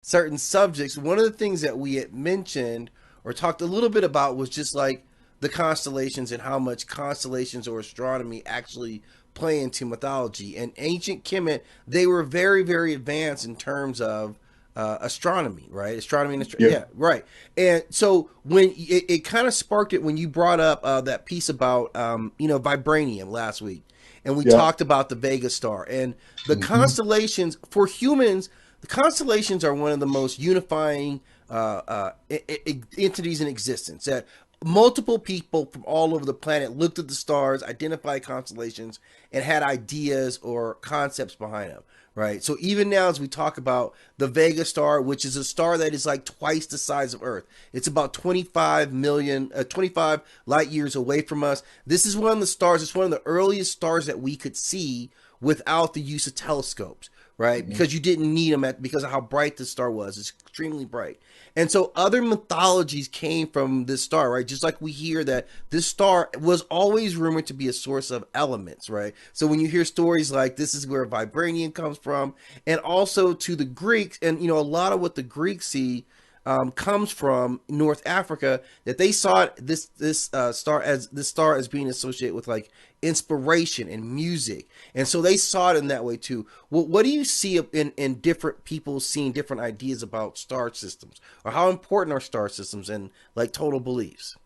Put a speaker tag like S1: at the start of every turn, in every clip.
S1: certain subjects. One of the things that we had mentioned or talked a little bit about was just like the constellations and how much constellations or astronomy actually play into mythology. And ancient Kemet, they were very, very advanced in terms of astronomy, right? Astronomy and
S2: Yeah,
S1: yeah, right. And so when it kind of sparked it when you brought up that piece about vibranium last week, and we
S2: yeah.
S1: talked about the Vega star and the
S2: Hmm.
S1: constellations for humans. The constellations are one of the most unifying entities in existence. That multiple people from all over the planet looked at the stars, identified constellations, and had ideas or concepts behind them. Right. So even now, as we talk about the Vega star, which is a star that is like twice the size of Earth, it's about 25 light years away from us. This is one of the stars. It's one of the earliest stars that we could see without the use of telescopes, right? Because you didn't need them because of how bright the star was. It's extremely bright. And so other mythologies came from this star, right? Just like we hear that this star was always rumored to be a source of elements, right? So when you hear stories like this is where vibranium comes from, and also to the Greeks, and a lot of what the Greeks see comes from North Africa, that they saw this star as being associated with like inspiration and music, and so they saw it in that way too. What do you see in different people seeing different ideas about star systems, or how important are star systems and like total beliefs?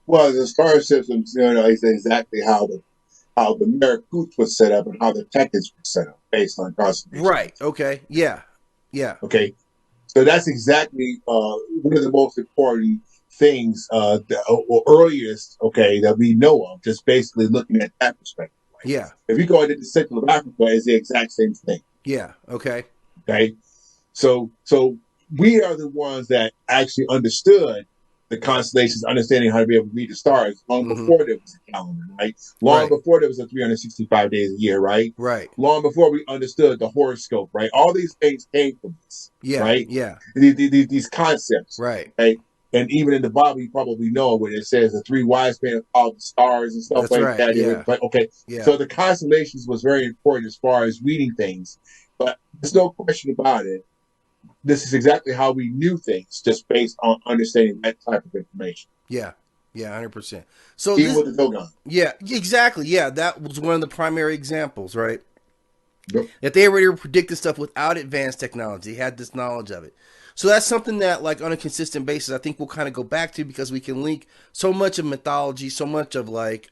S2: Well, the star systems, is exactly how the Mercury was set up and how the Tekens were set up based on
S1: Right.
S2: constellations.
S1: Okay. Yeah. Yeah.
S2: Okay, so that's exactly one of the most important things, or earliest, okay, that we know of. Just basically looking at that perspective. Right?
S1: Yeah.
S2: If you go into the Central of Africa, it's the exact same thing.
S1: Yeah. Okay.
S2: Okay, so we are the ones that actually understood the constellations, understanding how to be able to read the stars long
S1: Mm-hmm.
S2: before there was a calendar, right? Long
S1: Right.
S2: before there was a 365 days a year, right?
S1: Right.
S2: Long before we understood the horoscope, right? All these things came from this,
S1: Yeah.
S2: right?
S1: Yeah.
S2: These concepts,
S1: Right.
S2: right? And even in the Bible, you probably know when it says the three wise men followed the stars and stuff
S1: That's
S2: like
S1: right.
S2: that. It was
S1: Yeah.
S2: like, okay,
S1: Yeah.
S2: so the constellations was very important as far as reading things, but there's no question about it. This is exactly how we knew things, just based on understanding that type of information,
S1: Yeah. Yeah. 100%. So
S2: even
S1: this.
S2: with the Dogon.
S1: Yeah. Exactly. Yeah. That was one of the primary examples, right?
S2: Yep.
S1: That they already were predicting stuff without advanced technology. They had this knowledge of it. So that's something that, like, on a consistent basis, I think we'll kind of go back to because we can link so much of mythology, so much of like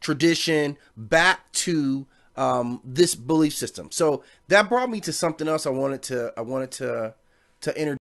S1: tradition back to this belief system. So that brought me to something else I wanted to introduce.